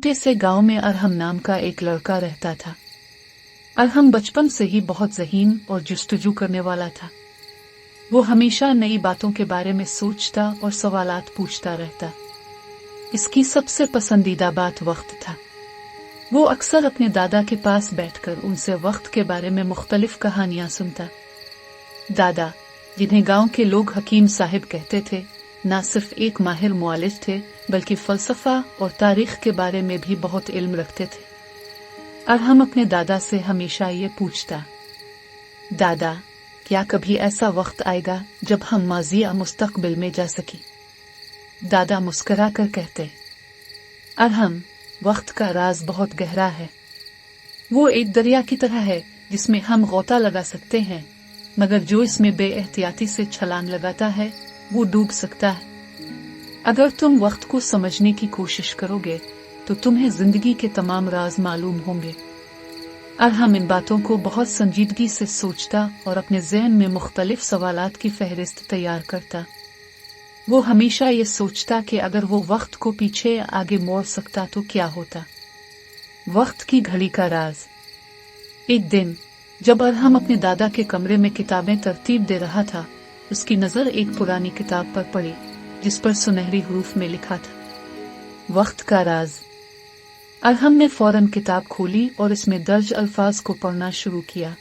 छोटे से गांव में अरहम नाम का एक लड़का रहता था। अरहम बचपन से ही बहुत ज़हीन और जुस्तजू करने वाला था। वो हमेशा नई बातों के बारे में सोचता और सवालात पूछता रहता। इसकी सबसे पसंदीदा बात वक्त था। वो अक्सर अपने दादा के पास बैठकर उनसे वक्त के बारे में मुख्तलिफ कहानियां सुनता। दादा, जिन्हें गांव के लोग हकीम साहिब कहते थे, न सिर्फ एक माहिर मुअल्लिफ थे बल्कि फलसफा और तारीख के बारे में भी बहुत इल्म रखते थे। अरहम अपने दादा से हमेशा ये पूछता, दादा, क्या कभी ऐसा वक्त आएगा जब हम माजी या मुस्तकबिल में जा सकें? दादा मुस्कुरा कर कहते, अरहम, वक्त का राज बहुत गहरा है। वो एक दरिया की तरह है जिसमें हम गोता लगा सकते हैं, मगर जो इसमें बेएहतियाती से छलांग लगाता है वो डूब सकता है। अगर तुम वक्त को समझने की कोशिश करोगे तो तुम्हें जिंदगी के तमाम राज मालूम होंगे। अरहम इन बातों को बहुत संजीदगी से सोचता और अपने ज़हन में मुख्तलिफ सवालात की फहरिस्त तैयार करता। वो हमेशा ये सोचता कि अगर वो वक्त को पीछे या आगे मोड़ सकता तो क्या होता। वक्त की घड़ी का राज। एक दिन जब अरहम अपने दादा के कमरे में किताबें तरतीब दे रहा था, उसकी नजर एक पुरानी किताब पर पड़ी जिस पर सुनहरी हरूफ में लिखा था, वक्त का राज। अरहम ने फौरन किताब खोली और इसमें दर्ज अल्फाज को पढ़ना शुरू किया।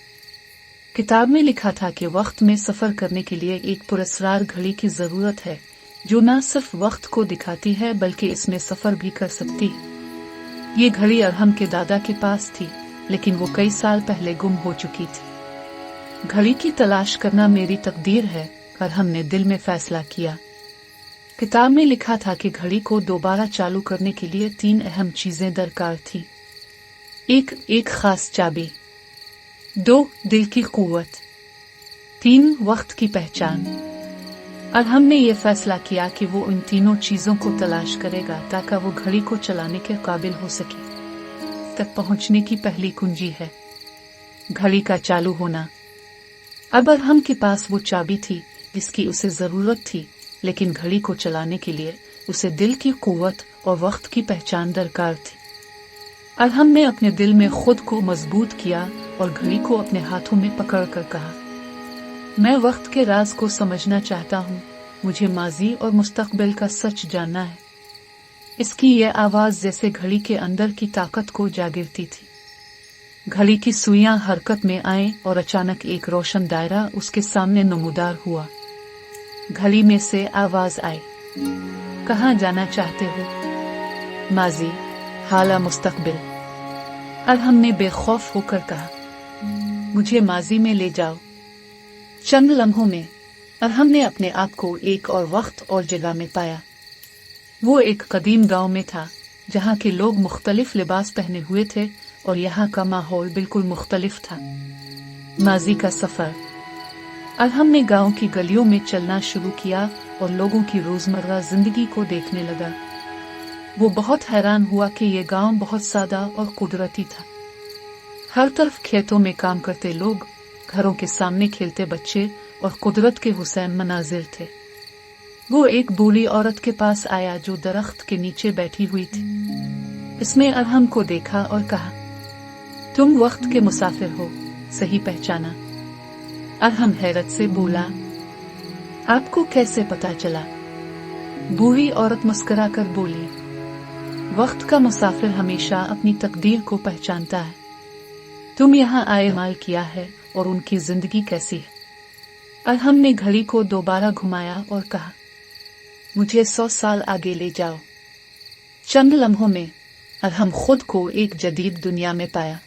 किताब में लिखा था कि वक्त में सफर करने के लिए एक पुरस्रार घड़ी की जरूरत है जो न सिर्फ वक्त को दिखाती है बल्कि इसमें सफर भी कर सकती है। ये घड़ी अरहम के दादा के पास थी, लेकिन वो कई साल पहले गुम हो चुकी थी। घड़ी की तलाश करना मेरी तकदीर है, अरहम ने दिल में फैसला किया। किताब में लिखा था कि घड़ी को दोबारा चालू करने के लिए 3 अहम चीजें दरकार थी। 1. एक खास चाबी। 2. दिल की कुव्वत। 3. वक्त की पहचान। अरहम ने यह फैसला किया कि वो इन तीनों चीजों को तलाश करेगा ताकि वो घड़ी को चलाने के काबिल हो सके। तक पहुंचने की पहली कुंजी है घड़ी का चालू होना। अब अरहम के पास वो चाबी थी जिसकी उसे जरूरत थी, लेकिन घड़ी को चलाने के लिए उसे दिल की कुव्वत और वक्त की पहचान दरकार थी। अरहम ने अपने दिल में खुद को मजबूत किया और घड़ी को अपने हाथों में पकड़कर कहा, मैं वक्त के राज को समझना चाहता हूँ। मुझे माजी और मुस्तकबिल का सच जानना है। इसकी यह आवाज जैसे घड़ी के अंदर की ताकत को जागिरती थी। घड़ी की सुइयां हरकत में आए और अचानक एक रोशन दायरा उसके सामने नमूदार हुआ। घड़ी में से आवाज आई, कहाँ जाना चाहते हो? माजी, हाला मुस्तकबिल। अरहम ने बेखौफ होकर कहा, मुझे माजी में ले जाओ। चंद लम्हों में अरहम ने अपने आप को एक और वक्त और जगह में पाया। वो एक कदीम गांव में था जहां के लोग मुख्तलिफ लिबास पहने हुए थे और यहाँ का माहौल बिल्कुल मुख्तलिफ था। माजी का सफर। अरहम ने गांव की गलियों में चलना शुरू किया और लोगों की रोजमर्रा जिंदगी को देखने लगा। वो बहुत हैरान हुआ कि ये गांव बहुत सादा और कुदरती था। हर तरफ खेतों में काम करते लोग, घरों के सामने खेलते बच्चे और कुदरत के हुसैन मनाजिर थे। वो एक बूढ़ी औरत के पास आया जो दरख्त के नीचे बैठी हुई थी। इसने अरहम को देखा और कहा, तुम वक्त के मुसाफिर हो, सही पहचाना। अरहम हैरत से बोला, आपको कैसे पता चला? बूढ़ी औरत मुस्कुरा कर बोली, वक्त का मुसाफिर हमेशा अपनी तकदीर को पहचानता है। तुम यहाँ आए माल किया है और उनकी जिंदगी कैसी है? अरहम ने घड़ी को दोबारा घुमाया और कहा, मुझे 100 साल आगे ले जाओ। चंद लम्हों में अरहम खुद को एक जदीद दुनिया में पाया।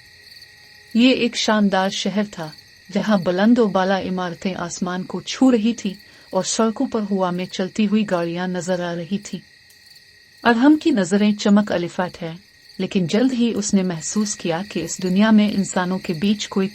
ये एक शानदार शहर था जहां बुलंद और बाला इमारतें आसमान को छू रही थी और सड़कों पर हवा में चलती हुई गाड़ियां नजर आ रही थी। अरहम की नजरें चमक अलिफाट है, लेकिन जल्द ही उसने महसूस किया कि इस दुनिया में इंसानों के बीच कोई